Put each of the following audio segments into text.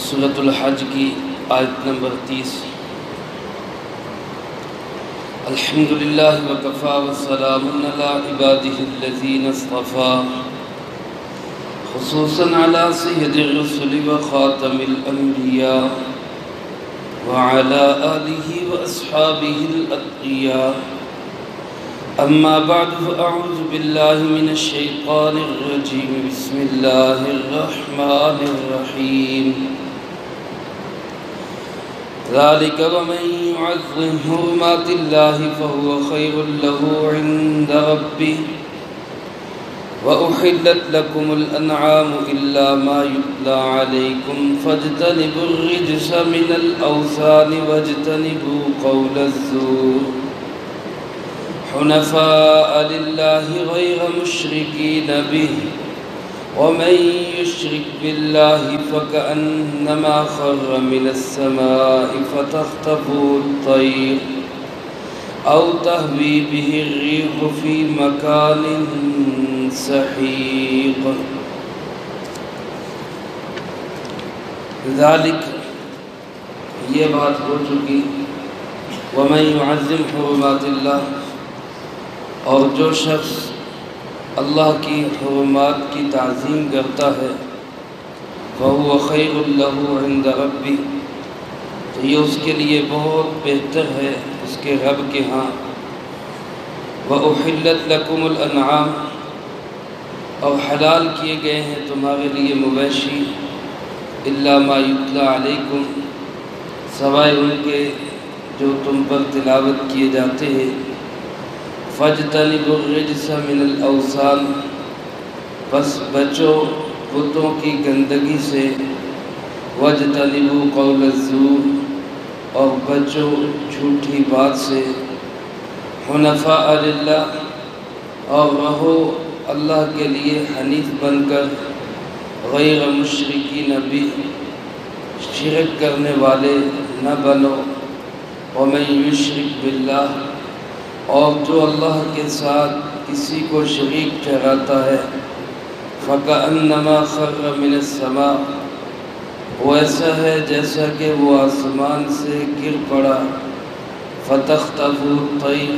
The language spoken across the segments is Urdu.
سورۃ الحج کی آیت نمبر 30۔ الحمدللہ وکفیٰ وسلام علی عبادہ الذین اصطفیٰ، خصوصاً علی سید الرسل وخاتم الانبیاء وعلی آلہ واصحابہ الاتقیاء۔ اما بعد فاعوذ باللہ من الشیطان الرجیم، بسم اللہ الرحمن الرحیم۔ ذلك ومن يعظم حرمات الله فهو خير له عند ربه وأحلت لكم الأنعام إلا ما يتلى عليكم فاجتنبوا الرجس من الأوثان واجتنبوا قول الزور حنفاء لله غير مشركين به ومن يشرك بالله فكأنما خر من السماء فتخطفه الطير أو تهوي به الريح في مكان سحيق۔ ذلك یہ بات ہو چکی، ومن يعظم حرمات اللہ، اور جو شخص اللہ کی حرمات کی تعظیم کرتا ہے، فَهُوَ خَيْرٌ لَهُ عِنْدَ رَبِّهِ، تو یہ اس کے لیے بہت بہتر ہے اس کے رب کے ہاں۔ وَأُحِلَّتْ لَكُمُ الْأَنْعَامُ، اور حلال کیے گئے ہیں تمہارے لیے مویشی، إِلَّا مَا يُتْلَى عَلَيْكُمْ، سوائے ان کے جو تم پر تلاوت کیے جاتے ہیں۔ فَاجْتَنِبُوا الرِّجْسَ مِنَ الْأَوْثَانِ، بس بچو بتوں کی گندگی سے۔ وَاجْتَنِبُوا قَوْلَ الزُّورِ، اور بچو جھوٹی بات سے۔ حنفاء للہ، اور رہو اللہ کے لیے حنیف بن کر، غیر مشرکین بہ، شرک کرنے والے نہ بنو۔ وَمَن يُشْرِكْ بِاللَّهِ، اور جو اللہ کے ساتھ کسی کو شریک ٹھہراتا ہے، فَكَأَنَّمَا خَرَّ مِنَ السَّمَاءِ، وہ ایسا ہے جیسا کہ وہ آسمان سے گر پڑا۔ فَتَخْطَفُهُ الطَّيْرُ،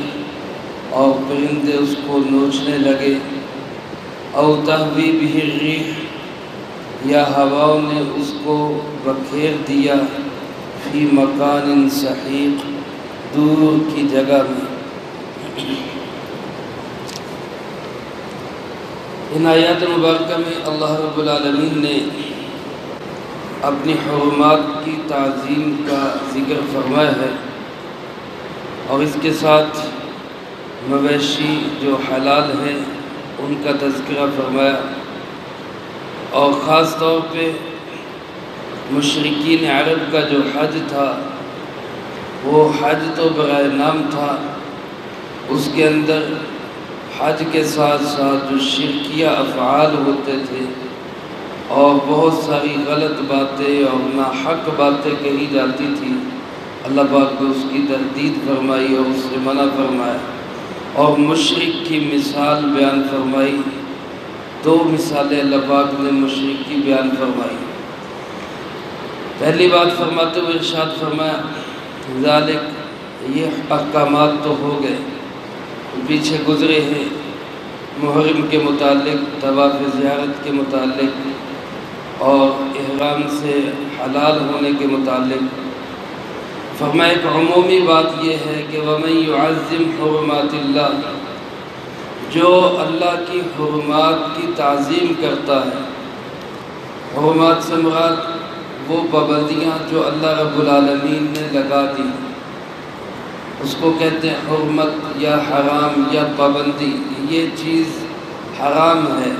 اور پرندے اس کو نوچنے لگے۔ أَوْ تَهْوِي بِهِ الرِّيحُ، یا ہواؤں نے اس کو بکھیر دیا۔ فِي مَكَانٍ سَحِيقٍ، دور کی جگہ میں۔ ان آیات مبارکہ میں اللہ رب العالمین نے اپنی حرمات کی تعظیم کا ذکر فرمایا ہے، اور اس کے ساتھ مویشی جو حلال ہیں ان کا تذکرہ فرمایا، اور خاص طور پہ مشرکین عرب کا جو حج تھا، وہ حج تو برائے نام تھا، اس کے اندر حج کے ساتھ ساتھ جو شرکیہ افعال ہوتے تھے اور بہت ساری غلط باتیں اور ناحق باتیں کہی جاتی تھی، اللہ پاک نے اس کی تردید فرمائی اور اس سے منع فرمایا، اور مشرک کی مثال بیان فرمائی۔ دو مثالیں اللہ پاک نے مشرک کی بیان فرمائی۔ پہلی بات فرماتے ہوئے ارشاد فرمایا، ذالک، یہ احکامات تو ہو گئے، پیچھے گزرے ہیں، محرم کے متعلق، طواف زیارت کے متعلق اور احرام سے حلال ہونے کے متعلق۔ فرمایا ایک عمومی بات یہ ہے کہ وَمَن يُعَظِّمْ حُرُمَاتِ اللَّهِ، جو اللہ کی حرمات کی تعظیم کرتا ہے۔ حرمات سے مراد وہ پابندیاں جو اللہ رب العالمین نے لگا دی، اس کو کہتے ہیں حرمت یا حرام یا پابندی۔ یہ چیز حرام ہے،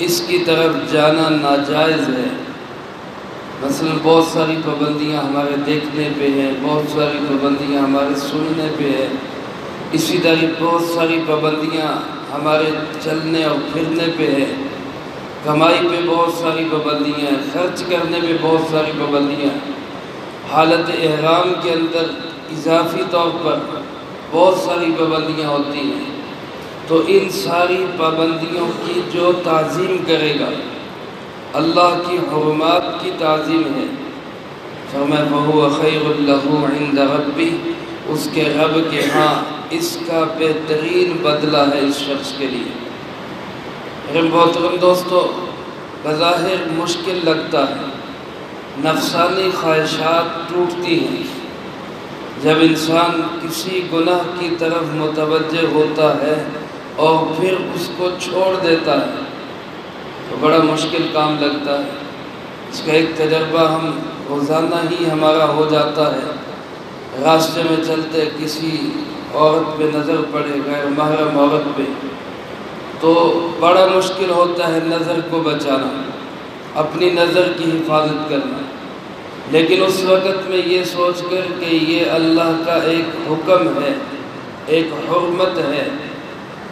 اس کی طرف جانا ناجائز ہے۔ مثلا بہت ساری پابندیاں ہمارے دیکھنے پہ ہیں، بہت ساری پابندیاں ہمارے سننے پہ ہیں، اسی طرح بہت ساری پابندیاں ہمارے چلنے اور پھرنے پہ ہیں، کمائی پہ بہت ساری پابندیاں ہیں، خرچ کرنے پہ بہت ساری پابندیاں ہیں، حالت احرام کے اندر اضافی طور پر بہت ساری پابندیاں ہوتی ہیں۔ تو ان ساری پابندیوں کی جو تعظیم کرے گا، اللہ کی حرمات کی تعظیم ہے۔ فرمایا فَهُوَ خَيْرٌ لَهُ عِنْدَ رَبِّهِ، اس کے رب کے ہاں اس کا بہترین بدلہ ہے اس شخص کے لیے۔ میرے محترم دوستو، بظاہر مشکل لگتا ہے، نفسانی خواہشات ٹوٹتی ہیں جب انسان کسی گناہ کی طرف متوجہ ہوتا ہے اور پھر اس کو چھوڑ دیتا ہے تو بڑا مشکل کام لگتا ہے۔ اس کا ایک تجربہ ہم روزانہ ہی ہمارا ہو جاتا ہے۔ راستے میں چلتے کسی عورت پہ نظر پڑے، غیر محرم عورت پہ، تو بڑا مشکل ہوتا ہے نظر کو بچانا، اپنی نظر کی حفاظت کرنا، لیکن اس وقت میں یہ سوچ کر کہ یہ اللہ کا ایک حکم ہے، ایک حرمت ہے،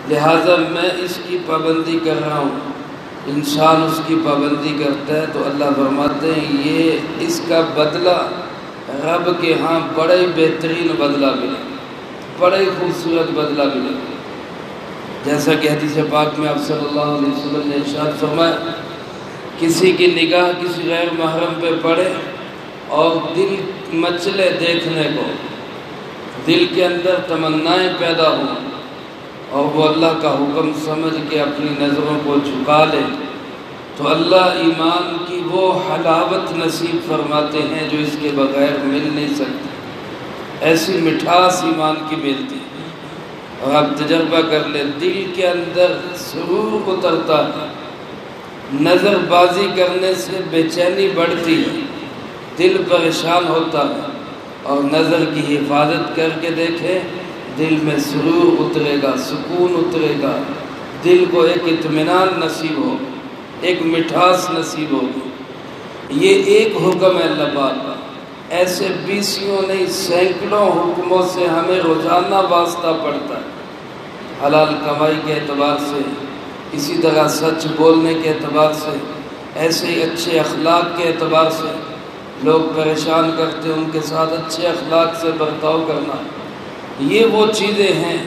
لہٰذا میں اس کی پابندی کر رہا ہوں۔ انسان اس کی پابندی کرتا ہے تو اللہ فرماتے ہیں یہ اس کا بدلہ رب کے ہاں بڑے بہترین بدلہ ملے، بڑے خوبصورت بدلہ ملے۔ جیسا کہ حدیث پاک میں آپ صلی اللہ علیہ وسلم نے ارشاد فرمایا، کسی کی نگاہ کسی غیر محرم پہ پڑے اور دل مچلے دیکھنے کو، دل کے اندر تمنائیں پیدا ہوں اور وہ اللہ کا حکم سمجھ کے اپنی نظروں کو جھکا لے تو اللہ ایمان کی وہ حلاوت نصیب فرماتے ہیں جو اس کے بغیر مل نہیں سکتی۔ ایسی مٹھاس ایمان کی ملتی ہے۔ اور آپ تجربہ کر لیں، دل کے اندر سرور اترتا ہے، نظر بازی کرنے سے بے چینی بڑھتی ہے، دل پریشان ہوتا ہے، اور نظر کی حفاظت کر کے دیکھیں، دل میں سرور اترے گا، سکون اترے گا، دل کو ایک اطمینان نصیب ہو، ایک مٹھاس نصیب ہوگی۔ یہ ایک حکم ہے اللہ پاک کا، ایسے بیسیوں نہیں سینکڑوں حکموں سے ہمیں روزانہ واسطہ پڑتا ہے۔ حلال کمائی کے اعتبار سے، اسی طرح سچ بولنے کے اعتبار سے، ایسے ہی اچھے اخلاق کے اعتبار سے، لوگ پریشان کرتے ہیں ان کے ساتھ اچھے اخلاق سے برتاؤ کرنا، یہ وہ چیزیں ہیں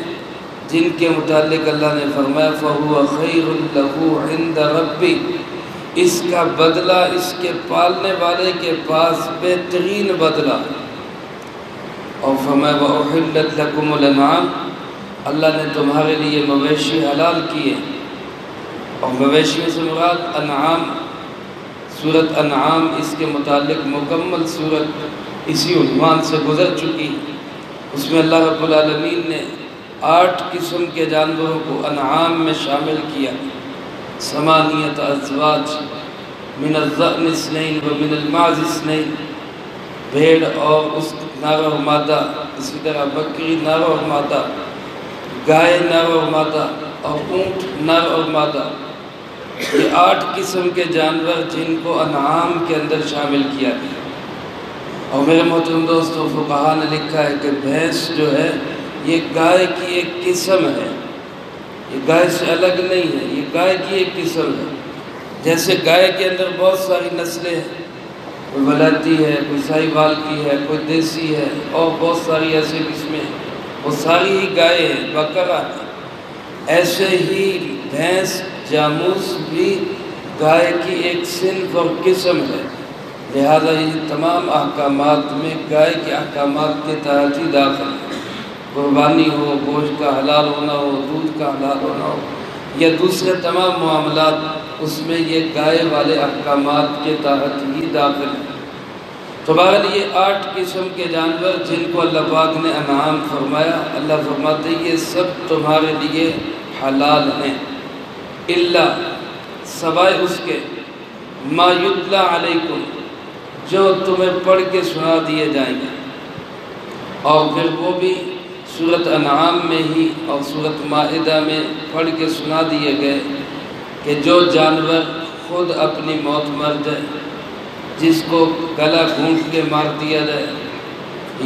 جن کے متعلق اللہ نے فرمایا فَهُوَ خَيْرٌ لَهُ عِنْدَ رَبِّهِ، اس کا بدلہ اس کے پالنے والے کے پاس بہترین بدلہ۔ اور فرمایا وَأُحِلَّتْ لَكُمُ الْأَنْعَامُ، اللہ نے تمہارے لیے مویشی حلال کیے، اور مویشی سے مراد انعام۔ سورۃ انعام اس کے متعلق مکمل سورت اسی عنوان سے گزر چکی۔ اس میں اللہ رب العالمین نے 8 قسم کے جانوروں کو انعام میں شامل کیا، 8 ازواج، من الضأن 2 ومن المعز 2، بھیڑ اور اس نر اور مادہ، اسی طرح بکری نر اور مادہ، گائے نر اور مادہ، اور اونٹ نر اور مادہ۔ یہ 8 قسم کے جانور جن کو انعام کے اندر شامل کیا گیا۔ اور میرے محترم دوستو، فقہاء نے لکھا ہے کہ بھینس جو ہے یہ گائے کی ایک قسم ہے، یہ گائے سے الگ نہیں ہے، یہ گائے کی ایک قسم ہے۔ جیسے گائے کے اندر بہت ساری نسلیں ہیں، کوئی ولایتی ہے، کوئی ساہیوال کی ہے، کوئی دیسی ہے، اور بہت ساری ایسی قسمیں ہیں، وہ ساری ہی گائے ہیں، بکرا ہے۔ ایسے ہی بھینس جاموس بھی گائے کی ایک صنف اور قسم ہے، لہذا یہ تمام احکامات میں گائے کے احکامات کے تحت ہی داخل ہے۔ قربانی ہو، گوشت کا حلال ہونا ہو، دودھ کا حلال ہونا ہو، یا دوسرے تمام معاملات، اس میں یہ گائے والے احکامات کے تحت ہی داخل ہے۔ تو بہرحال یہ 8 قسم کے جانور جن کو اللہ پاک نے انعام فرمایا، اللہ فرماتے ہیں یہ سب تمہارے لیے حلال ہیں، الا سوائے اس کے ما یتلی علیکم، جو تمہیں پڑھ کے سنا دیے جائیں گے۔ اور پھر وہ بھی سورۃ انعام میں ہی اور سورۃ مائدہ میں پڑھ کے سنا دیے گئے کہ جو جانور خود اپنی موت مر جائے، جس کو گلا گھونٹ کے مار دیا جائے،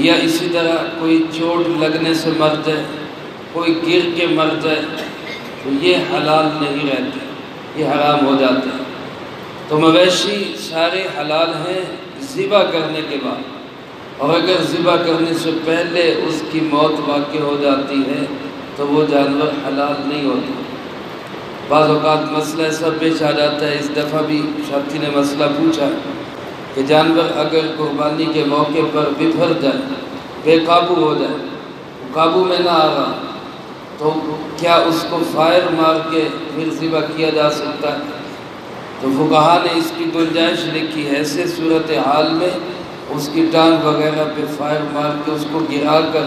یا اسی طرح کوئی چوٹ لگنے سے مر جائے، کوئی گر کے مر جائے، تو یہ حلال نہیں رہتے، یہ حرام ہو جاتے ہیں۔ تو مویشی سارے حلال ہیں ذبح کرنے کے بعد، اور اگر ذبح کرنے سے پہلے اس کی موت واقع ہو جاتی ہے تو وہ جانور حلال نہیں ہوتا۔ بعض اوقات مسئلہ ایسا پیش آ جاتا ہے، اس دفعہ بھی ساتھی نے مسئلہ پوچھا کہ جانور اگر قربانی کے موقع پر بپھر جائے، بے قابو ہو جائے، قابو میں نہ آ رہا، تو کیا اس کو فائر مار کے پھر ذبح کیا جا سکتا ہے؟ تو فقہا نے اس کی گنجائش لکھی ہے، ایسے صورتحال میں اس کی ٹانگ وغیرہ پہ فائر مار کے اس کو گرا کر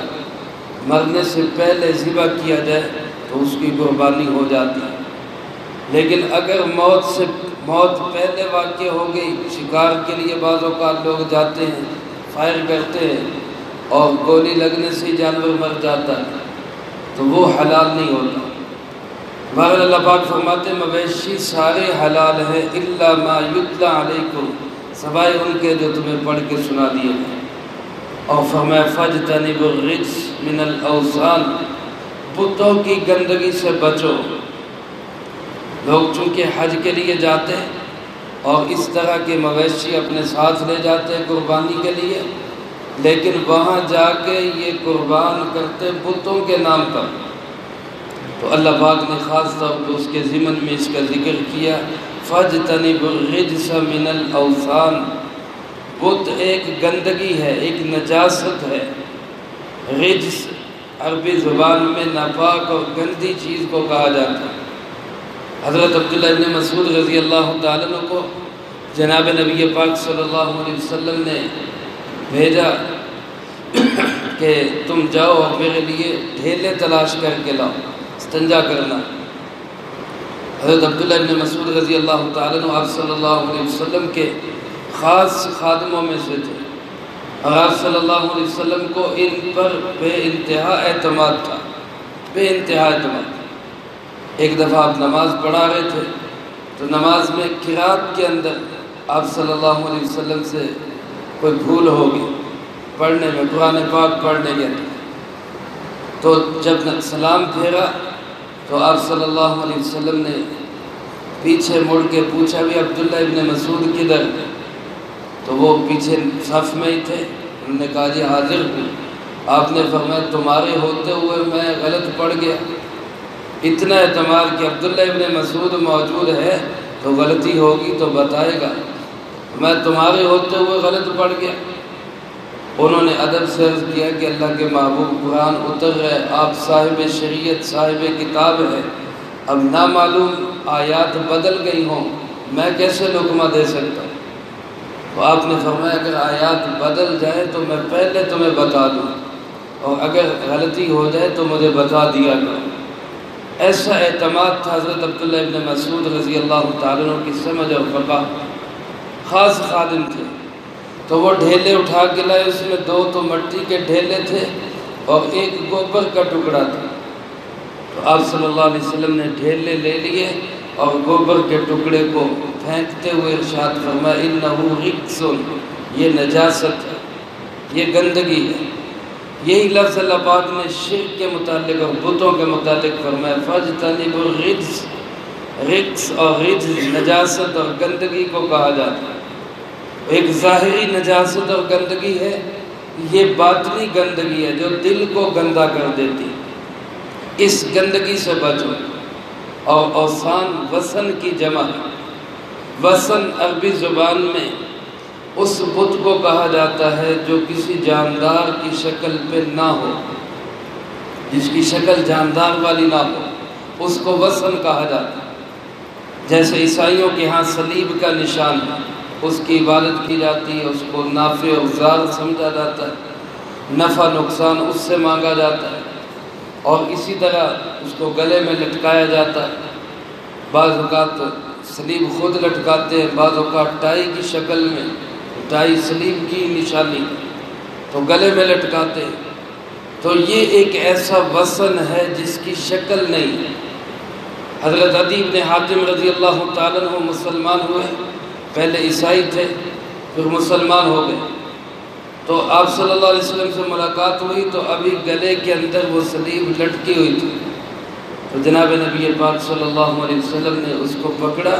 مرنے سے پہلے ذبح کیا جائے تو اس کی قربانی ہو جاتی ہے۔ لیکن اگر موت پہلے واقع ہو گئی، شکار کے لیے بعض اوقات لوگ جاتے ہیں، فائر کرتے ہیں اور گولی لگنے سے ہی جانور مر جاتا ہے، تو وہ حلال نہیں ہوتا۔ بہرحال اللہ پاک فرماتے ہیں مویشی سارے حلال ہیں الا ما یتلی علیکم، سوائے ان کے جو تمہیں پڑھ کے سنا دیے گئے۔ اور فرمایا فاجتنبوا الرجس من الاوثان، بتوں کی گندگی سے بچو۔ لوگ چونکہ حج کے لیے جاتے ہیں اور اس طرح کے مویشی اپنے ساتھ لے جاتے ہیں قربانی کے لیے، لیکن وہاں جا کے یہ قربان کرتے بتوں کے نام پر، تو اللہ پاک نے خاص طور پہ اس کے ضمن میں اس کا ذکر کیا فاجتنبوا الرجس من الاوثان۔ بت ایک گندگی ہے، ایک نجاست ہے۔ رجس عربی زبان میں ناپاک اور گندی چیز کو کہا جاتا ہے۔ حضرت عبداللہ ابن مسعود رضی اللہ تعالیٰ عنہ کو جناب نبی پاک صلی اللہ علیہ وسلم نے بھیجا کہ تم جاؤ اور میرے لیے ڈھیلے تلاش کر کے لاؤ، استنجا کرنا۔ حضرت عبداللہ ابن مسعود رضی اللہ تعالیٰ عنہ آپ صلی اللہ علیہ وسلم کے خاص خادموں میں سے تھے، اور آپ صلی اللہ علیہ وسلم کو ان پر بے انتہا اعتماد تھا، بے انتہا اعتماد۔ ایک دفعہ آپ نماز پڑھا رہے تھے تو نماز میں قرات کے اندر آپ صلی اللہ علیہ وسلم سے کوئی بھول ہوگی پڑھنے میں، قرآن پاک پڑھنے گئے تھے، تو جب سلام پھیرا تو آپ صلی اللہ علیہ وسلم نے پیچھے مڑ کے پوچھا بھی عبداللہ ابن مسعود کدھر؟ تو وہ پیچھے صف میں ہی تھے، انہوں نے کہا جی حاضر ہوں۔ آپ نے فرمایا تمہارے ہوتے ہوئے میں غلط پڑھ گیا۔ اتنا اعتماد کہ عبداللہ ابن مسعود موجود ہے تو غلطی ہوگی تو بتائے گا، میں تمہارے ہوتے ہوئے غلط پڑھ گیا۔ انہوں نے ادب سے عرض کیا کہ اللہ کے محبوب قرآن اتر رہے، آپ صاحب شریعت صاحب کتاب ہے، اب نامعلوم آیات بدل گئی ہوں، میں کیسے لقمہ دے سکتا ہوں؟ تو آپ نے فرمایا اگر آیات بدل جائے تو میں پہلے تمہیں بتا دوں، اور اگر غلطی ہو جائے تو مجھے بتا دیا کرو۔ ایسا اعتماد تھا حضرت عبداللہ ابن مسعود رضی اللہ تعالیٰ عنہ کی سمجھ اور فقہ، خاص خادم تھے۔ تو وہ ڈھیلے اٹھا کے لائے، اس میں 2 تو مٹی کے ڈھیلے تھے اور 1 گوبر کا ٹکڑا تھا۔ تو آپ صلی اللہ علیہ وسلم نے ڈھیلے لے لیے اور گوبر کے ٹکڑے کو پھینکتے ہوئے ارشاد فرمایا انہ رجس، یہ نجاست ہے، یہ گندگی ہے۔ یہی لفظ اللہ پاک نے شرک کے متعلق اور بتوں کے متعلق فرمایا فاجتنبوا الرجس، رجس اور رجس نجاست اور گندگی کو کہا جاتا ہے۔ ایک ظاہری نجاست اور گندگی ہے، یہ باطنی گندگی ہے جو دل کو گندا کر دیتی ہے، اس گندگی سے بچو۔ اور اوثان وثن کی جمع ہے۔ وثن عربی زبان میں اس بت کو کہا جاتا ہے جو کسی جاندار کی شکل پہ نہ ہو، جس کی شکل جاندار والی نہ ہو، اس کو وثن کہا جاتا ہے۔ جیسے عیسائیوں کے ہاں صلیب کا نشان ہے، اس کی عبادت کی جاتی ہے، اس کو نافع و ضار سمجھا جاتا ہے، نفع نقصان اس سے مانگا جاتا ہے، اور اسی طرح اس کو گلے میں لٹکایا جاتا ہے۔ بعض اوقات صلیب خود لٹکاتے ہیں، بعض اوقات ٹائی کی شکل میں، ٹائی صلیب کی نشانی تو گلے میں لٹکاتے ہیں۔ تو یہ ایک ایسا وثن ہے جس کی شکل نہیں ہے۔ حضرت عدی بن حاتم رضی اللہ تعالیٰ عنہ مسلمان ہوئے، پہلے عیسائی تھے پھر مسلمان ہو گئے، تو آپ صلی اللہ علیہ وسلم سے ملاقات ہوئی تو ابھی گلے کے اندر وہ صلیب لٹکی ہوئی تھی، تو جناب نبی پاک صلی اللہ علیہ وسلم نے اس کو پکڑا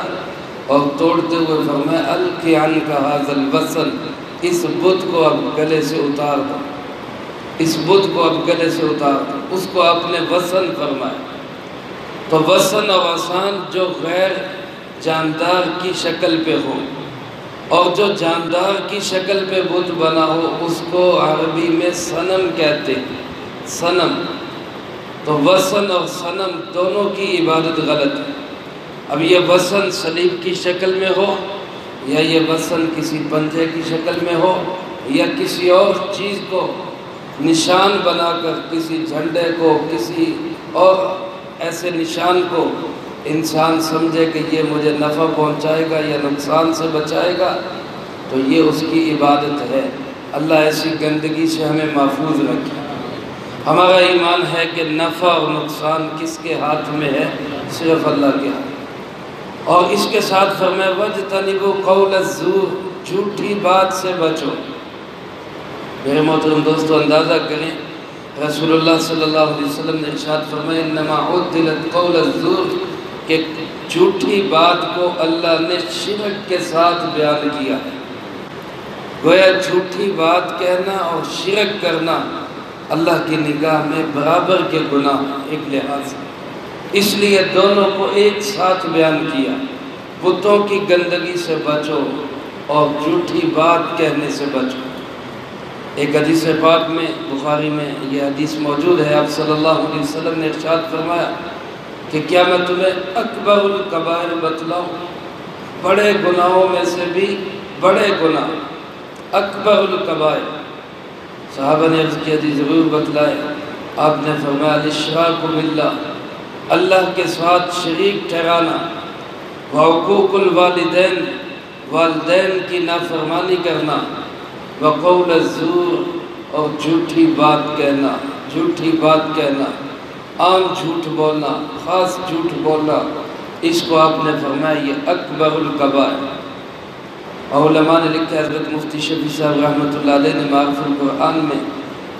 اور توڑتے ہوئے فرمایا القِ عنک ھذا الوثن، اس بت کو اب گلے سے اتار دو، اس بت کو اب گلے سے اتار دو، اس کو اپنے وثن فرمایا۔ تو وثن اور اوثان جو غیر جاندار کی شکل پہ ہو، اور جو جاندار کی شکل پہ بت بنا ہو اس کو عربی میں صنم کہتے ہیں، صنم۔ تو وثن اور صنم دونوں کی عبادت غلط ہے۔ اب یہ وثن صلیب کی شکل میں ہو، یا یہ وثن کسی پنجے کی شکل میں ہو، یا کسی اور چیز کو نشان بنا کر، کسی جھنڈے کو، کسی اور ایسے نشان کو انسان سمجھے کہ یہ مجھے نفع پہنچائے گا یا نقصان سے بچائے گا، تو یہ اس کی عبادت ہے۔ اللہ ایسی گندگی سے ہمیں محفوظ رکھے۔ ہمارا ایمان ہے کہ نفع اور نقصان کس کے ہاتھ میں ہے؟ صرف اللہ کے ہاتھ۔ اور اس کے ساتھ فرمایا وَاجْتَنِبُوا قَوْلَ الزُّورِ، جھوٹی بات سے بچو۔ میرے محترم دوستو، اندازہ کریں، رسول اللہ صلی اللہ علیہ وسلم نے ارشاد فرمایا انما عدلت قول الزور، کہ جھوٹی بات کو اللہ نے شرک کے ساتھ بیان کیا ہے۔ گویا جھوٹی بات کہنا اور شرک کرنا اللہ کی نگاہ میں برابر کے گناہ ہیں ایک لحاظ سے، اس لیے دونوں کو ایک ساتھ بیان کیا۔ بتوں کی گندگی سے بچو اور جھوٹی بات کہنے سے بچو۔ ایک حدیث پاک میں، بخاری میں یہ حدیث موجود ہے، آپ صلی اللہ علیہ وسلم نے ارشاد فرمایا کہ کیا میں تمہیں اکبر الکبائر بتلاؤں؟ بڑے گناہوں میں سے بھی بڑے گناہ، اکبر الکبائر۔ صحابہ نے عرض کیا جی ضرور بتلائے۔ آپ نے فرمایا الاشراک باللہ، اللہ کے ساتھ شریک ٹھہرانا، وعقوق الوالدین، والدین کی نافرمانی کرنا، وقول الزور، اور جھوٹی بات کہنا، جھوٹی بات کہنا، عام جھوٹ بولنا، خاص جھوٹ بولنا، اس کو آپ نے فرمایا یہ اکبر الکبائر۔ اور علماء نے لکھا ہے، حضرت مفتی شفیع صاحب رحمۃ اللہ علیہ نے معرف القرآن میں،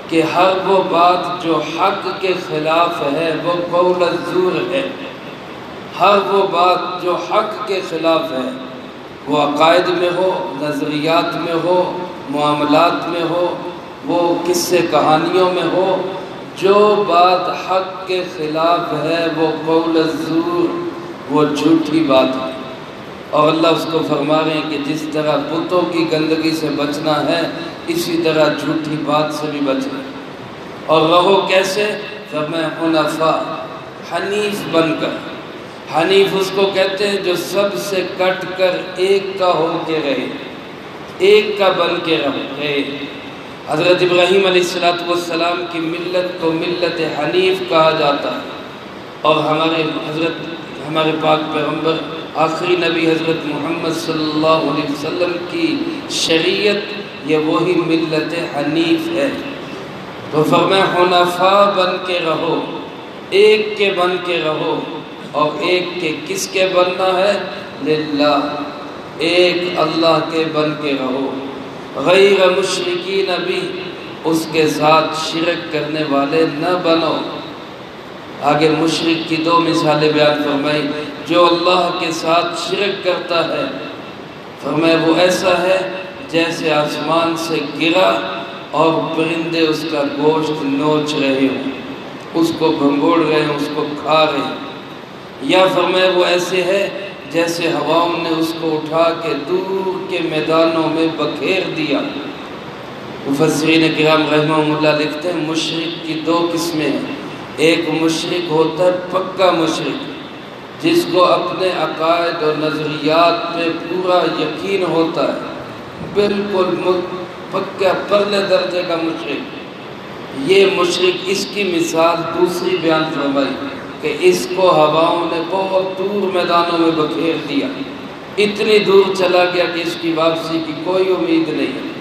کہ ہر وہ بات جو حق کے خلاف ہے وہ قول الزور ہے۔ ہر وہ بات جو حق کے خلاف ہے، وہ عقائد میں ہو، نظریات میں ہو، معاملات میں ہو، وہ قصے کہانیوں میں ہو، جو بات حق کے خلاف ہے وہ قول الزور، وہ جھوٹی بات ہے۔ اور اللہ اس کو فرما رہے ہیں کہ جس طرح بتوں کی گندگی سے بچنا ہے، اسی طرح جھوٹی بات سے بھی بچنا ہے۔ اور رہو کیسے؟ فرمایا حنفاء، حنیف بن کر۔ حنیف اس کو کہتے ہیں جو سب سے کٹ کر ایک کا ہو کے رہے، ایک کا بن کے رہے۔ حضرت ابراہیم علیہ السلام کی ملت کو ملت حنیف کہا جاتا ہے، اور ہمارے پاک پیغمبر آخری نبی حضرت محمد صلی اللہ علیہ وسلم کی شریعت یہ وہی ملت حنیف ہے۔ تو فرمایا حنفاء بن کے رہو، ایک کے بن کے رہو، اور ایک کے کس کے بننا ہے؟ للہ، ایک اللہ کے بن کے رہو، غیر مشرکین بھی، اس کے ساتھ شرک کرنے والے نہ بنو۔ آگے مشرک کی دو مثالیں بیان فرمائی۔ جو اللہ کے ساتھ شرک کرتا ہے، فرمایا وہ ایسا ہے جیسے آسمان سے گرا اور پرندے اس کا گوشت نوچ رہے ہوں، اس کو بھنگوڑ رہے ہوں، اس کو کھا رہے ہیں۔ یا فرمایا وہ ایسے ہے جیسے ہواؤں نے اس کو اٹھا کے دور کے میدانوں میں بکھیر دیا۔ مفسرین کرام رحمہم اللہ لکھتے ہیں مشرک کی دو قسمیں ہیں۔ ایک مشرک ہوتا ہے پکا مشرک، جس کو اپنے عقائد اور نظریات پہ پورا یقین ہوتا ہے، بالکل پکا پرلے درجے کا مشرک۔ یہ مشرک، اس کی مثال دوسری بیان فرمائی کہ اس کو ہواؤں نے بہت دور میدانوں میں بکھیر دیا، اتنی دور چلا گیا کہ اس کی واپسی کی کوئی امید نہیں۔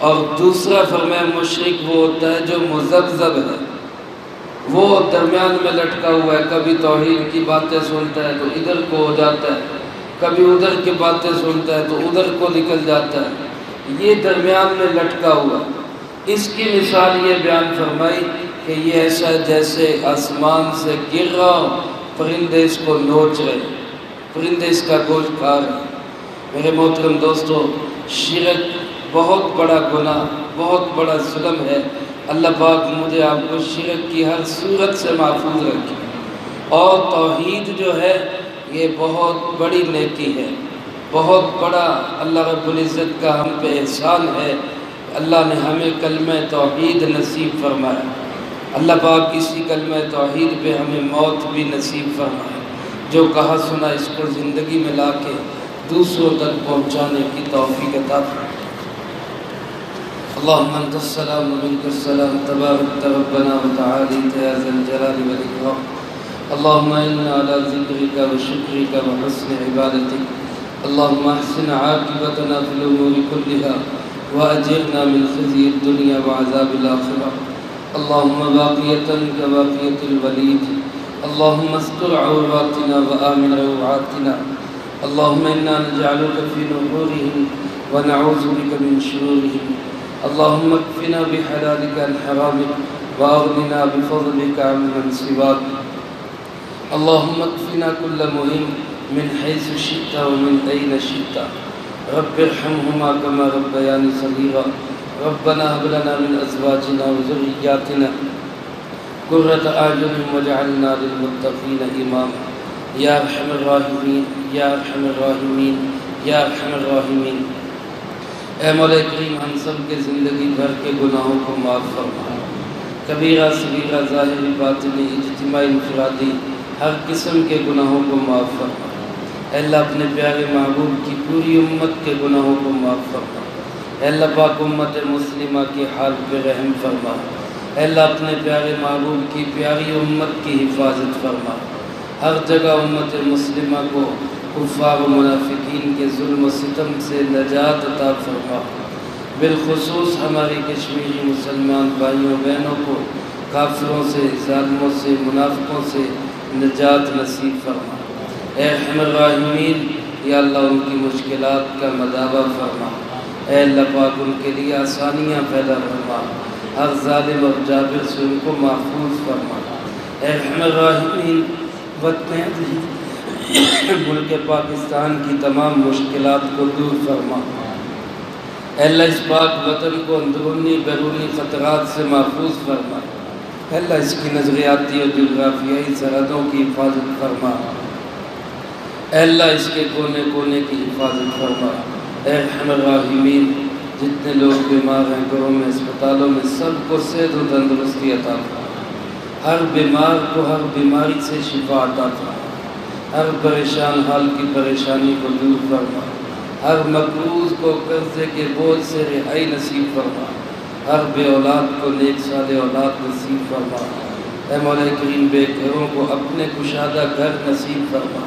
اور دوسرا فرمایا مشرک وہ ہوتا ہے جو مذبذب ہے، وہ درمیان میں لٹکا ہوا ہے، کبھی توحید کی باتیں سنتا ہے تو ادھر کو ہو جاتا ہے، کبھی ادھر کی باتیں سنتا ہے تو ادھر کو نکل جاتا ہے، یہ درمیان میں لٹکا ہوا۔ اس کی مثال یہ بیان فرمائی کہ یہ ایسا جیسے آسمان سے گر رہا ہو، پرندے اس کو نوچ رہے، پرندے اس کا گوشت کھا رہے۔ میرے محترم دوستو، شرک بہت بڑا گناہ، بہت بڑا ظلم ہے۔ اللہ پاک مجھے آپ کو شرک کی ہر صورت سے محفوظ رکھے۔ اور توحید جو ہے یہ بہت بڑی نیکی ہے، بہت بڑا اللہ رب العزت کا ہم پہ احسان ہے۔ اللہ نے ہمیں کلمہ توحید نصیب فرمایا، اللہ پاک اسی کلمہ توحید پہ ہمیں موت بھی نصیب فرمائے، جو کہا سنا اس کو زندگی میں لا کے دوسروں تک پہنچانے کی توفیق عطا فرمائے۔ اللہم انت السلام و منک السلام تبارک ربنا و تعالیت یا ذا الجلال والاکرام۔ اللہم انا علی ذکرک و شکرک و حسن عبادتک۔ اللہم احسن عاقبتنا فی الامور کلها و اجرنا من خزی الدنیا و عذاب الآخرہ۔ اللہم باقیتا کباقیت الولید۔ اللہم استر عوراتنا و آمن روعاتنا۔ اللہم انا نجعلک فی نحورہم و نعوذ بک من شرورہم۔ اللہم اکفنا بحلالک عن حرامک واغننا بفضلک عمن سواک۔ اللہم اکفنا کل مہم من حیث شئت ومن این شئت۔ رب ارحمہما کما ربیانی صغیرا۔ ربنا هب لنا من ازواجنا وذریاتنا قرۃ اعین واجعلنا للمتقین اماما۔ یا ارحم الراحمین یا ارحم الراحمین یا ارحم الراحمین۔ اے مولا کریم ہم سب کے زندگی بھر کے گناہوں کو معاف فرما، کبیرہ صغیرہ ظاہری باطنی اجتماعی انفرادی ہر قسم کے گناہوں کو معاف فرما۔ اے اللہ اپنے پیارے محبوب کی پوری امت کے گناہوں کو معاف فرما۔ اے اللہ پاک امت مسلمہ کی حال پہ رحم فرما۔ اے اللہ اپنے پیارے محبوب کی پیاری امت کی حفاظت فرما۔ ہر جگہ امت مسلمہ کو کفار و منافقین کے ظلم و ستم سے نجات عطا فرما۔ بالخصوص ہماری کشمیری مسلمان بھائیوں بہنوں کو کافروں سے، ظالموں سے، منافقوں سے نجات نصیب فرما۔ اے ارحم الراحمین، یا اللہ ان کی مشکلات کا مداوع فرما۔ اے اللہ پاک ان کے لیے آسانیاں پیدا فرما، ہر ظالم اور جابر سے ان کو محفوظ فرما۔ اے ارحم الراحمین، وطن عزیز ملک پاکستان کی تمام مشکلات کو دور فرما۔ اے اللہ اس پاک وطن کو اندرونی بیرونی خطرات سے محفوظ فرما۔ اے اللہ اس کی نظریاتی اور جغرافیائی سرحدوں کی حفاظت فرما۔ اے اللہ اس کے کونے کونے کی حفاظت فرما۔ اے ارحم الراحمین، جتنے لوگ بیمار ہیں گھروں میں، اسپتالوں میں، سب کو صحت و تندرستی عطا فرما۔ ہر بیمار کو ہر بیماری سے شفا عطا فرما۔ ہر پریشان حال کی پریشانی کو دور فرما۔ ہر مقروض کو قرضے کے بوجھ سے رہائی نصیب فرما۔ ہر بے اولاد کو نیک صالح اولاد نصیب فرما۔ اے مولا کریم بے گھروں کو اپنے کشادہ گھر نصیب فرما۔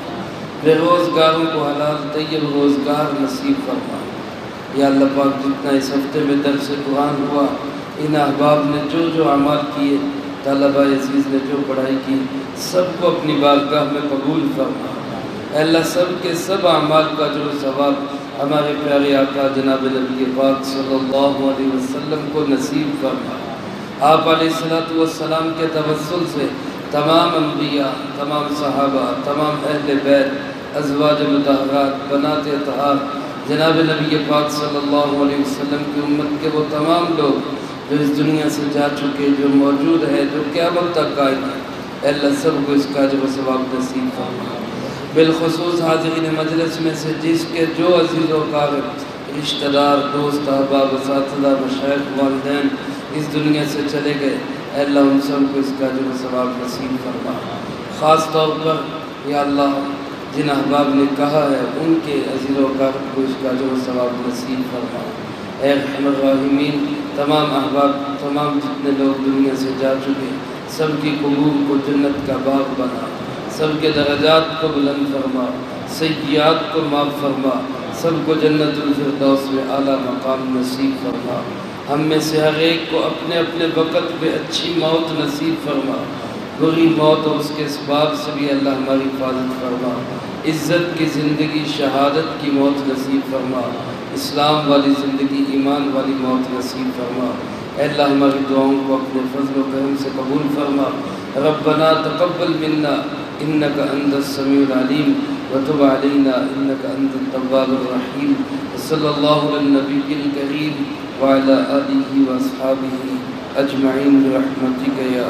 بے روزگاروں کو حلال طیب روزگار نصیب فرما۔ یا اللہ پاک جتنا اس ہفتے میں درس قرآن ہوا، ان احباب نے جو جو اعمال کیے، طلبہ عزیز نے جو پڑھائی کی، سب کو اپنی بارگاہ میں قبول فرما۔ اے اللہ سب کے سب اعمال کا جو ثواب ہمارے پیارے آقا جناب نبی پاک صلی اللہ علیہ وسلم کو نصیب فرما۔ آپ علیہ السلام کے توسل سے تمام انبیاء، تمام صحابہ، تمام اہل بیت، ازواج مطہرات، بنات اطہار، جناب نبی پاک صلی اللہ علیہ وسلم کی امت کے وہ تمام لوگ جو اس دنیا سے جا چکے، جو موجود ہے، جو قیامت تک قائم ہے، اے اللہ سب کو اس کا اجر و ثواب نصیب فرما۔ بالخصوص حاضرین مجلس میں سے جس کے جو عزیز و اقارب، رشتہ دار، دوست، احباب، اساتذہ، مشائخ، والدین اس دنیا سے چلے گئے، اے اللہ ان سب کو اس کا اجر و ثواب نصیب فرما۔ خاص طور پر یا اللہ جن احباب نے کہا ہے ان کے عزیز و اقارب کو اس کا اجر و ثواب نصیب فرما۔ اے ارحم الراحمین، تمام احباب، تمام جتنے لوگ دنیا سے جا چکے، سب کی قبور کو جنت کا باغ بنا، سب کے درجات کو بلند فرما، سیئات کو معاف فرما، سب کو جنت الفردوس میں اعلیٰ مقام نصیب فرما۔ ہم میں سے ہر ایک کو اپنے اپنے وقت پہ اچھی موت نصیب فرما، بری موت اور اس کے اسباب سے بھی اللہ ہماری حفاظت فرما۔ عزت کی زندگی، شہادت کی موت نصیب فرما، اسلام والی زندگی، ایمان والی موت نصیب فرما۔ اے اللہ ہماری دعاؤں کو اپنے فضل و کرم سے قبول فرما۔ ربنا تقبل منا انک انت السمیع العلیم وتب علینا انک انت التواب الرحیم۔ صلی اللہ علی النبی الکریم وعلی آلہ واصحابہ اجمعین برحمتک یا